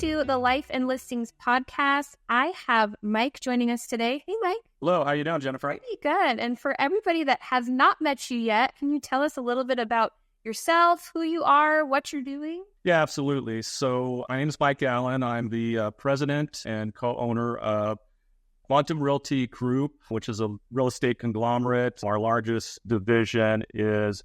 to the Life and Listings podcast. I have Mike joining us today. Hey, Mike. Hello, how you doing, Jennifer? Pretty good. And for everybody that has not met you yet, can you tell us a little bit about yourself, who you are, what you're doing? Yeah, absolutely. So my name is Mike Allen. I'm the president and co-owner of Quantum Realty Group, which is a real estate conglomerate. Our largest division is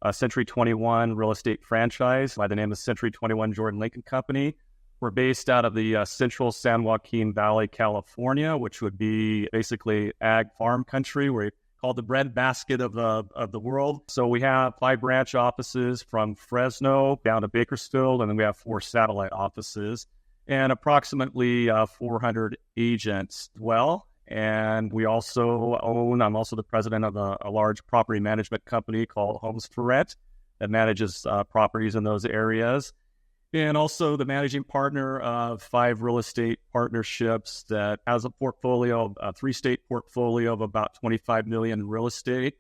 a Century 21 real estate franchise by the name of Century 21 Jordan Lincoln Company. We're based out of the central San Joaquin Valley, California, which would be basically ag farm country. We're called the breadbasket of the world. So we have 5 branch offices from Fresno down to Bakersfield, and then we have 4 satellite offices and approximately 400 agents as well. And we also I'm also the president of a large property management company called Homes for Rent that manages properties in those areas. And also the managing partner of 5 real estate partnerships that has a portfolio, a 3-state portfolio of about $25 million in real estate.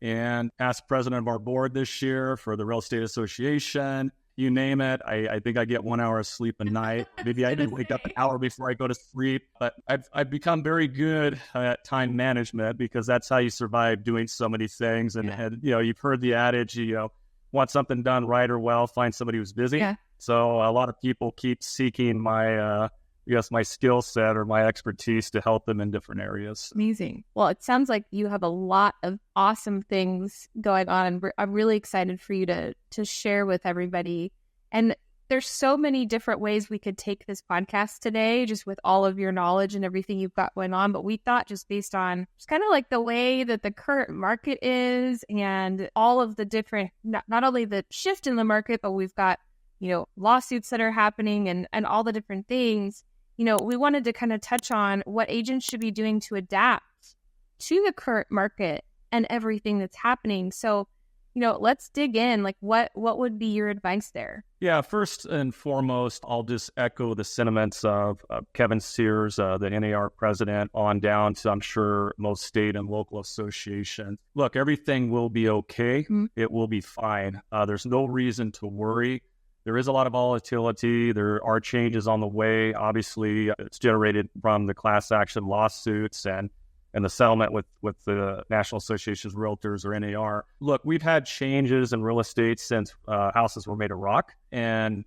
And past president of our board this year for the Real Estate Association. You name it. I think I get 1 hour of sleep a night. Maybe I didn't wake up an hour before I go to sleep. But I've become very good at time management because that's how you survive doing so many things. And you've heard the adage, want something done right or well, find somebody who's busy. Yeah. So a lot of people keep seeking my skill set or my expertise to help them in different areas. Amazing. Well, it sounds like you have a lot of awesome things going on, and I'm really excited for you to share with everybody. And there's so many different ways we could take this podcast today, just with all of your knowledge and everything you've got going on. But we thought just based on just kind of like the way that the current market is and all of the different, not only the shift in the market, but we've got, lawsuits that are happening and all the different things. We wanted to kind of touch on what agents should be doing to adapt to the current market and everything that's happening. So, let's dig in. Like, what would be your advice there? Yeah, first and foremost, I'll just echo the sentiments of Kevin Sears, the NAR president, on down to, I'm sure, most state and local associations. Look, everything will be okay. Mm-hmm. It will be fine. There's no reason to worry. There is a lot of volatility. There are changes on the way. Obviously, it's generated from the class action lawsuits and the settlement with the National Association of Realtors, or NAR. Look, we've had changes in real estate since houses were made of rock, and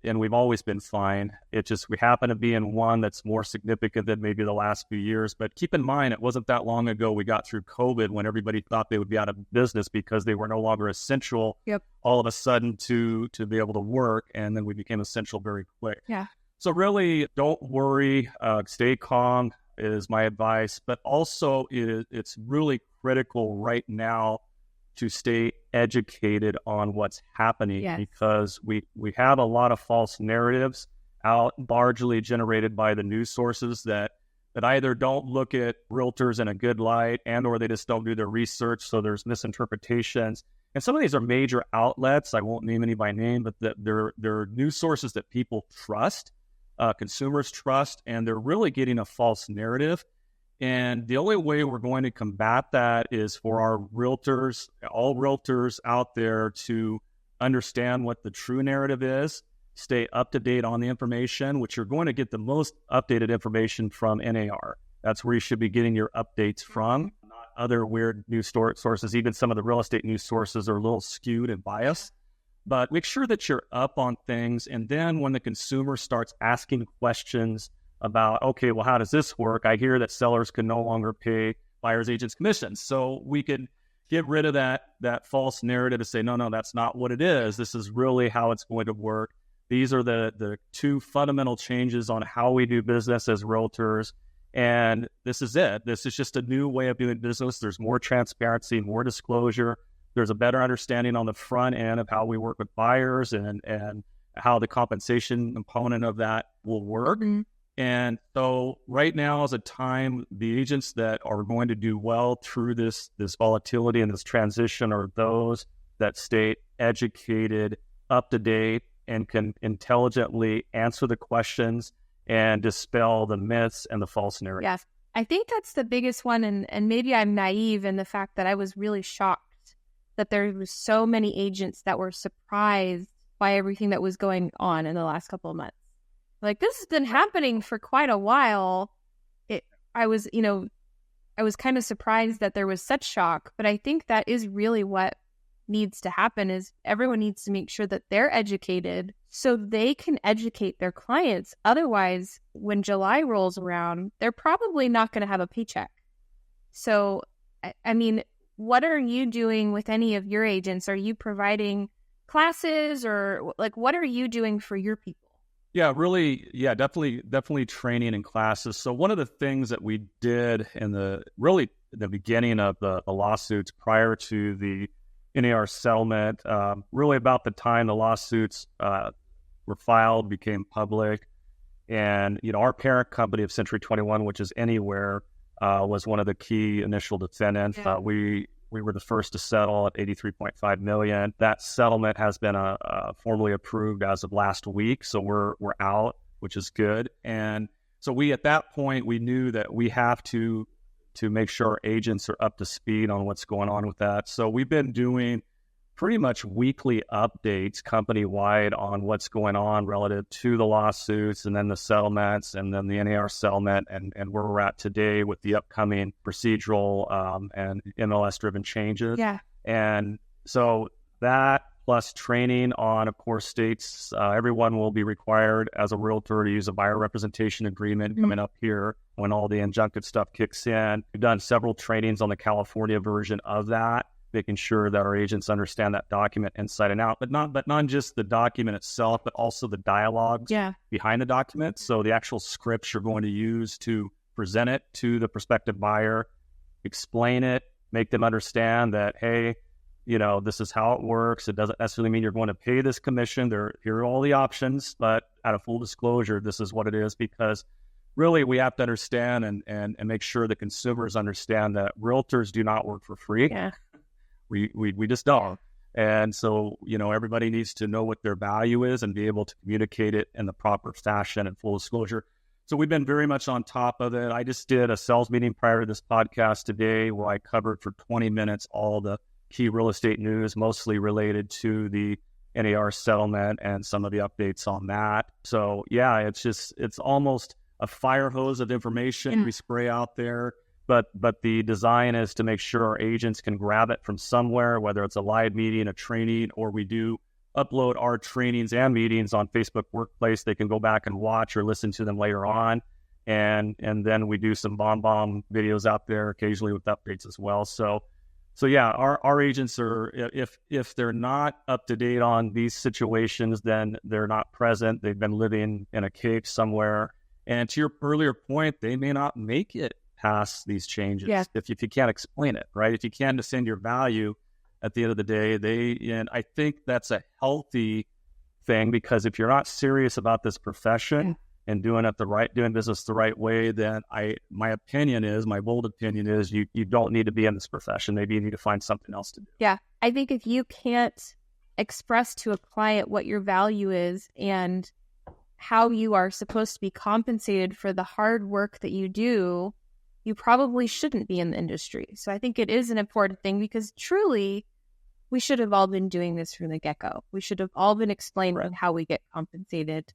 we've always been fine. It just, we happen to be in one that's more significant than maybe the last few years. But keep in mind, it wasn't that long ago we got through COVID when everybody thought they would be out of business because they were no longer essential. Yep. All of a sudden to be able to work, and then we became essential very quick. Yeah. So really, don't worry. Stay calm is my advice, but also it's really critical right now to stay educated on what's happening. Yes. Because we have a lot of false narratives out, largely generated by the news sources that either don't look at realtors in a good light or they just don't do their research, so there's misinterpretations. And some of these are major outlets. I won't name any by name, but they're news sources that people trust. Consumers trust, and they're really getting a false narrative. And the only way we're going to combat that is for our realtors, all realtors out there, to understand what the true narrative is, stay up to date on the information, which you're going to get the most updated information from NAR. That's where you should be getting your updates from, not other weird news sources. Even some of the real estate news sources are a little skewed and biased. But make sure that you're up on things. And then when the consumer starts asking questions about, okay, well, how does this work? I hear that sellers can no longer pay buyers agents commissions. So we could get rid of that false narrative to say, no, that's not what it is. This is really how it's going to work. These are the 2 fundamental changes on how we do business as realtors. And this is it. This is just a new way of doing business. There's more transparency, more disclosure. There's a better understanding on the front end of how we work with buyers and how the compensation component of that will work. Mm-hmm. And so right now is a time, the agents that are going to do well through this volatility and this transition are those that stay educated, up to date, and can intelligently answer the questions and dispel the myths and the false narratives. Yes, I think that's the biggest one. And maybe I'm naive in the fact that I was really shocked that there was so many agents that were surprised by everything that was going on in the last couple of months. Like, this has been happening for quite a while. I was kind of surprised that there was such shock, but I think that is really what needs to happen is everyone needs to make sure that they're educated so they can educate their clients. Otherwise, when July rolls around, they're probably not going to have a paycheck. So, I mean, what are you doing with any of your agents? Are you providing classes or like what are you doing for your people? Yeah, really. Yeah, definitely training and classes. So one of the things that we did in the beginning of the lawsuits prior to the NAR settlement, really about the time the lawsuits were filed, became public, and our parent company of Century 21, which is Anywhere, was one of the key initial defendants. Yeah. We were the first to settle at $83.5 million. That settlement has been formally approved as of last week, so we're out, which is good. And so at that point we knew that we have to make sure our agents are up to speed on what's going on with that. So we've been doing pretty much weekly updates company-wide on what's going on relative to the lawsuits and then the settlements and then the NAR settlement and where we're at today with the upcoming procedural and MLS-driven changes. Yeah. And so that plus training on, of course, states, everyone will be required as a realtor to use a buyer representation agreement coming up here when all the injunctive stuff kicks in. We've done several trainings on the California version of that, making sure that our agents understand that document inside and out, but not just the document itself, but also the dialogues behind the document. So the actual scripts you're going to use to present it to the prospective buyer, explain it, make them understand that, hey, this is how it works. It doesn't necessarily mean you're going to pay this commission. Here are all the options, but out of full disclosure, this is what it is, because really we have to understand and make sure the consumers understand that realtors do not work for free. Yeah. We just don't. And so, everybody needs to know what their value is and be able to communicate it in the proper fashion and full disclosure. So we've been very much on top of it. I just did a sales meeting prior to this podcast today where I covered for 20 minutes all the key real estate news, mostly related to the NAR settlement and some of the updates on that. So yeah, it's almost a fire hose of information we spray out there. But the design is to make sure our agents can grab it from somewhere, whether it's a live meeting, a training, or we do upload our trainings and meetings on Facebook Workplace. They can go back and watch or listen to them later on. And then we do some bomb videos out there occasionally with updates as well. So yeah, our agents are, if they're not up to date on these situations, then they're not present. They've been living in a cave somewhere. And to your earlier point, they may not make it past these changes if you can't explain it, right? If you can't defend your value at the end of the day, and I think that's a healthy thing, because if you're not serious about this profession and doing business the right way, then my bold opinion is you don't need to be in this profession. Maybe you need to find something else to do. Yeah. I think if you can't express to a client what your value is and how you are supposed to be compensated for the hard work that you do, you probably shouldn't be in the industry. So I think it is an important thing, because truly we should have all been doing this from the get-go. We should have all been explaining how we get compensated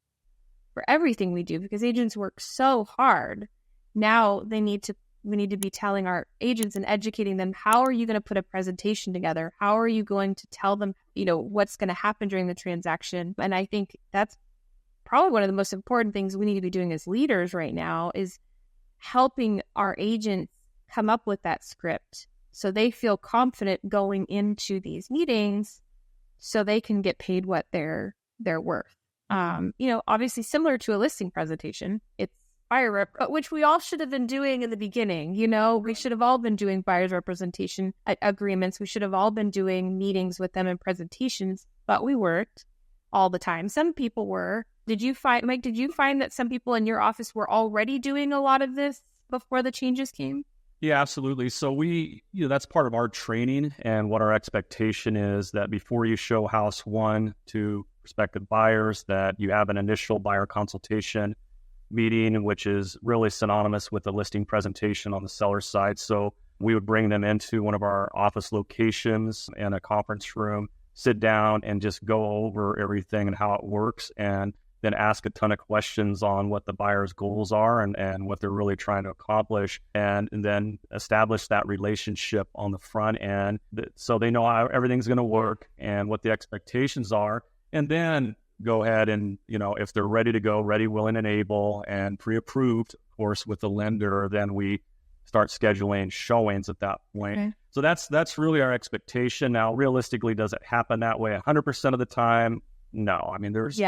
for everything we do, because agents work so hard. Now we need to be telling our agents and educating them, how are you going to put a presentation together? How are you going to tell them, what's going to happen during the transaction? And I think that's probably one of the most important things we need to be doing as leaders right now, is helping our agents come up with that script so they feel confident going into these meetings so they can get paid what they're worth. Obviously similar to a listing presentation, it's buyer rep, which we all should have been doing in the beginning. We should have all been doing buyer's representation agreements. We should have all been doing meetings with them and presentations, but we weren't all the time. Some people were. Did you find that some people in your office were already doing a lot of this before the changes came? Yeah, absolutely. So that's part of our training, and what our expectation is that before you show house one to prospective buyers, that you have an initial buyer consultation meeting, which is really synonymous with the listing presentation on the seller side. So we would bring them into one of our office locations in a conference room, sit down and just go over everything and how it works. And then ask a ton of questions on what the buyer's goals are and what they're really trying to accomplish, and then establish that relationship on the front end so they know how everything's going to work and what the expectations are. And then go ahead and, if they're ready to go, ready, willing, and able, and pre-approved, of course, with the lender, then we start scheduling showings at that point. Okay. So that's really our expectation. Now, realistically, does it happen that way 100% of the time? No. I mean, there's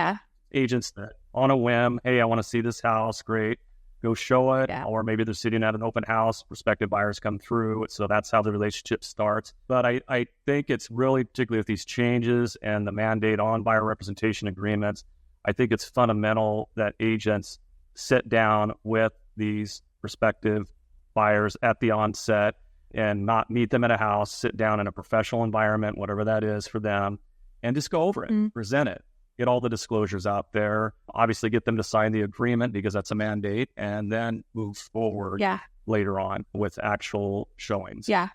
agents that on a whim, hey, I want to see this house, great, go show it. Yeah. Or maybe they're sitting at an open house, prospective buyers come through. So that's how the relationship starts. But I think it's really, particularly with these changes and the mandate on buyer representation agreements, I think it's fundamental that agents sit down with these prospective buyers at the onset and not meet them at a house, sit down in a professional environment, whatever that is for them, and just go over it, present it. Get all the disclosures out there, obviously get them to sign the agreement because that's a mandate, and then move forward later on with actual showings. Yeah,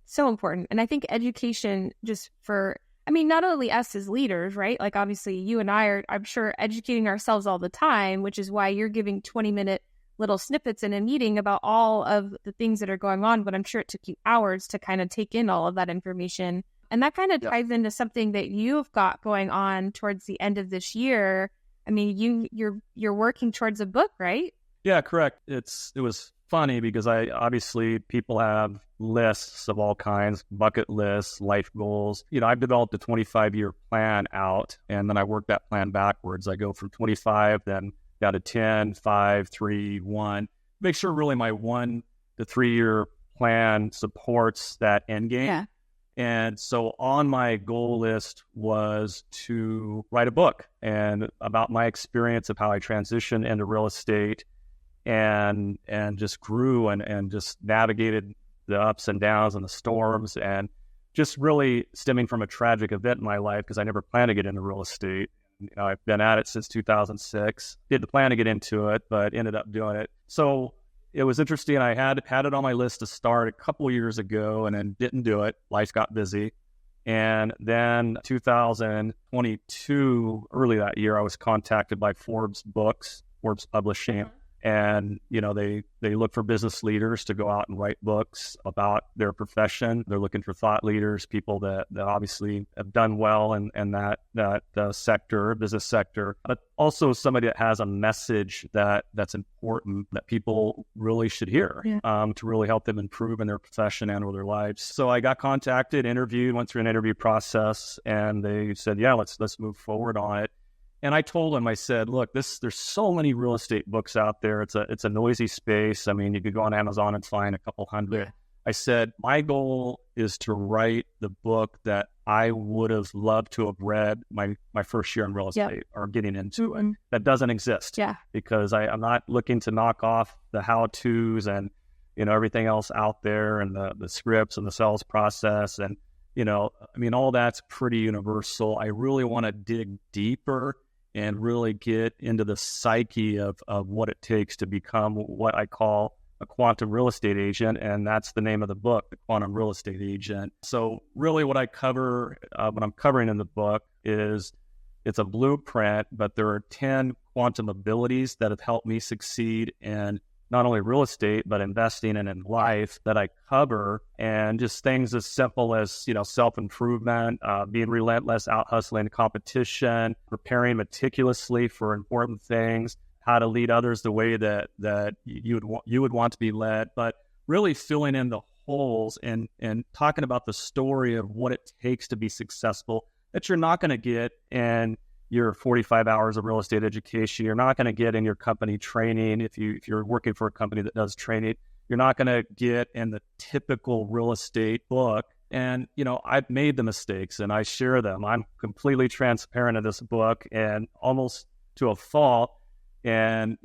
so important. And I think education just not only us as leaders, right? Like obviously you and I are, I'm sure, educating ourselves all the time, which is why you're giving 20-minute little snippets in a meeting about all of the things that are going on, but I'm sure it took you hours to kind of take in all of that information. And that kind of ties into something that you've got going on towards the end of this year. I mean, you're working towards a book, right? Yeah, correct. It was funny because obviously people have lists of all kinds, bucket lists, life goals. I've developed a 25-year plan out, and then I work that plan backwards. I go from 25, then down to 10, 5, 3, 1. Make sure really my 1 to 3 year plan supports that end game. Yeah. And so on my goal list was to write a book and about my experience of how I transitioned into real estate and just grew and just navigated the ups and downs and the storms, and just really stemming from a tragic event in my life because I never planned to get into real estate. I've been at it since 2006. Didn't plan to get into it, but ended up doing it. So it was interesting. I had it on my list to start a couple of years ago and then didn't do it. Life got busy. And then 2022, early that year, I was contacted by Forbes Publishing. And, they look for business leaders to go out and write books about their profession. They're looking for thought leaders, people that obviously have done well in that sector, business sector, but also somebody that has a message that's important that people really should hear to really help them improve in their profession and or their lives. So I got contacted, interviewed, went through an interview process, and they said, yeah, let's move forward on it. And I told him, I said, look, there's so many real estate books out there. It's a noisy space. I mean, you could go on Amazon and find a couple hundred. Yeah. I said, my goal is to write the book that I would have loved to have read my first year in real estate or getting into it. That doesn't exist. Yeah. Because I'm not looking to knock off the how-tos and, everything else out there and the scripts and the sales process. And, all that's pretty universal. I really want to dig deeper and really get into the psyche of what it takes to become what I call a quantum real estate agent. And that's the name of the book, The Quantum Real Estate Agent. So really what I cover, what I'm covering in the book is it's a blueprint, but there are 10 quantum abilities that have helped me succeed in not only real estate, but investing and in life that I cover. And just things as simple as, self-improvement, being relentless, out-hustling competition, preparing meticulously for important things, how to lead others the way that you would want to be led, but really filling in the holes and talking about the story of what it takes to be successful that you're not going to get in your 45 hours of real estate education. You're not going to get in your company training. If you're working for a company that does training, you're not going to get in the typical real estate book. And, I've made the mistakes and I share them. I'm completely transparent in this book and almost to a fault. And,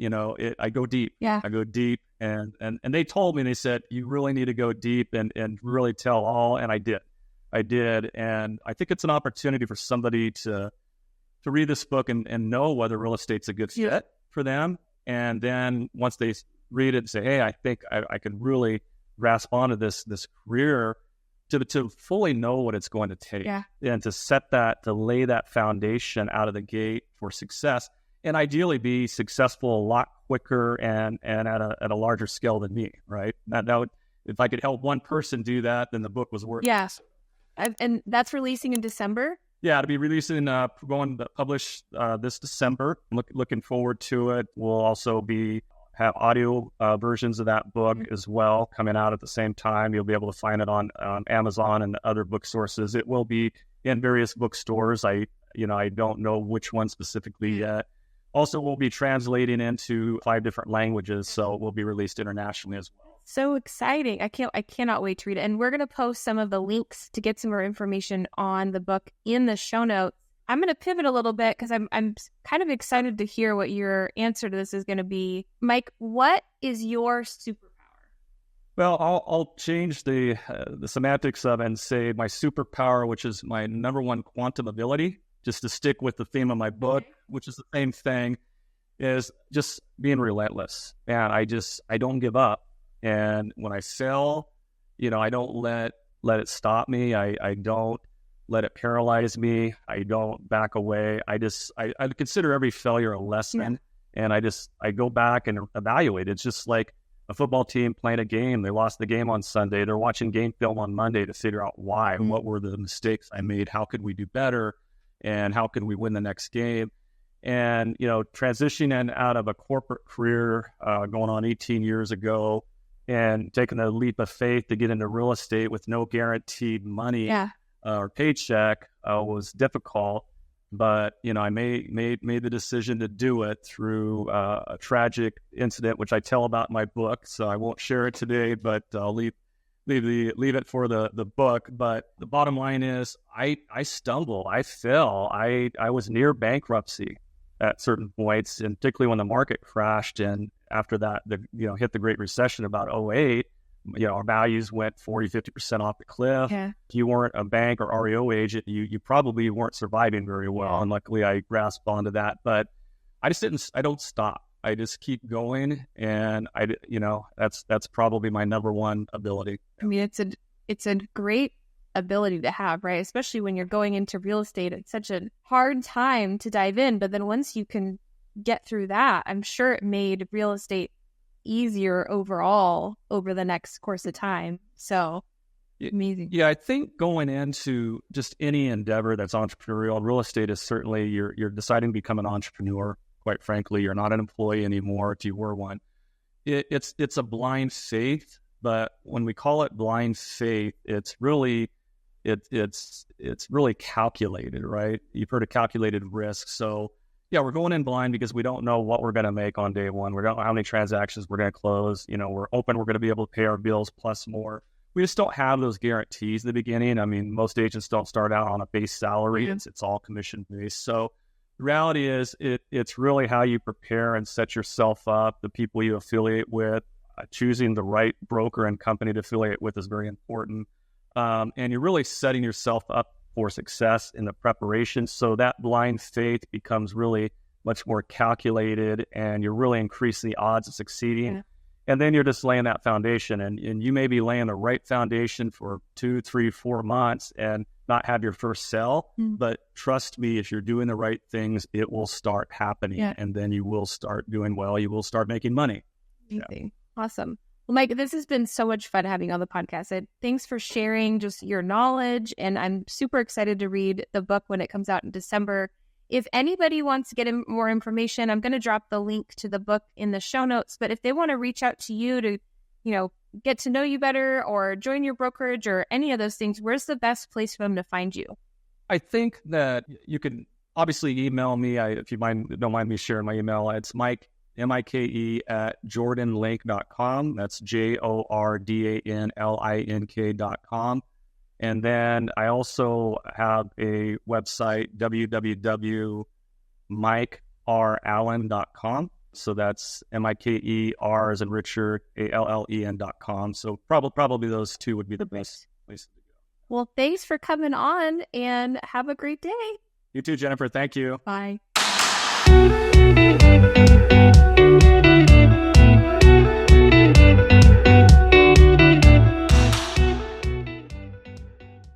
I go deep. Yeah. I go deep. And they told me, they said, you really need to go deep and really tell all. And I did. And I think it's an opportunity for somebody to read this book and know whether real estate's a good fit for them. And then once they read it and say, hey, I think I can really grasp onto this career, to fully know what it's going to take and to lay that foundation out of the gate for success. and ideally be successful a lot quicker and at a larger scale than me, right? That would, if I could help one person do that, then the book was worth it. And that's releasing in December? Yeah, to be releasing, going to publish this December. Looking forward to it. We'll also have audio versions of that book as well coming out at the same time. You'll be able to find it on Amazon and other book sources. It will be in various bookstores. I don't know which one specifically yet. Also, we'll be translating into 5 different languages, so it will be released internationally as well. So exciting. I cannot wait to read it. And we're going to post some of the links to get some more information on the book in the show notes. I'm going to pivot a little bit because I'm kind of excited to hear what your answer to this is going to be. Mike, what is your superpower? Well, I'll change the semantics of it and say my superpower, which is my number one, quantum ability, just to stick with the theme of my book, which is the same thing, is just being relentless. And I don't give up. And when I fail, I don't let it stop me. I don't let it paralyze me. I don't back away. I consider every failure a lesson. Yeah. And I go back and evaluate. It's just like a football team playing a game. They lost the game on Sunday. They're watching game film on Monday to figure out why. What were the mistakes I made? How could we do better? And how could we win the next game? And, transitioning out of a corporate career going on 18 years ago and taking a leap of faith to get into real estate with no guaranteed money or paycheck was difficult. But, I made the decision to do it through a tragic incident, which I tell about in my book. So I won't share it today, but I'll leave it for the book. But the bottom line is I stumble, I fell, I was near bankruptcy at certain points, and particularly when the market crashed. And after that, hit the Great Recession about 2008, our values went 40-50% off the cliff. Yeah. If you weren't a bank or REO agent, you probably weren't surviving very well. And luckily I grasped onto that, but I don't stop. I just keep going, and that's probably my number one ability. I mean, it's a great ability to have, right? Especially when you're going into real estate. It's such a hard time to dive in, but then once you can get through that, I'm sure it made real estate easier overall over the next course of time. So amazing. Yeah, I think going into just any endeavor that's entrepreneurial, real estate is certainly you're deciding to become an entrepreneur. Quite frankly, you're not an employee anymore if you were one. It's a blind faith, but when we call it blind faith, it's really calculated, right? You've heard of calculated risk. So yeah, we're going in blind because we don't know what we're going to make on day one. We don't know how many transactions we're going to close. We're hoping we're going to be able to pay our bills plus more. We just don't have those guarantees in the beginning. I mean, most agents don't start out on a base salary. Mm-hmm. It's all commission based. So the reality is it's really how you prepare and set yourself up, the people you affiliate with, choosing the right broker and company to affiliate with is very important. And you're really setting yourself up for success in the preparation. So that blind faith becomes really much more calculated, and you're really increasing the odds of succeeding. Yeah. And then you're just laying that foundation, and you may be laying the right foundation for 2, 3, 4 months and not have your first sell. Mm. But trust me, if you're doing the right things, it will start happening. Yeah. And then you will start doing well. You will start making money. Amazing. Yeah. Awesome. Well, Mike, this has been so much fun having you on the podcast. Thanks for sharing just your knowledge. And I'm super excited to read the book when it comes out in December. If anybody wants to get more information, I'm going to drop the link to the book in the show notes. But if they want to reach out to you to, get to know you better or join your brokerage or any of those things, where's the best place for them to find you? I think that you can obviously email me. If you don't mind me sharing my email, it's Mike, Mike @jordanlink.com. That's JORDANLINK.com. And then I also have a website, www.mikeRallen.com. So that's MIKER as in Richard, ALLEN.com. So probably those two would be the best places to go. Well, thanks for coming on, and have a great day. You too, Jennifer. Thank you. Bye.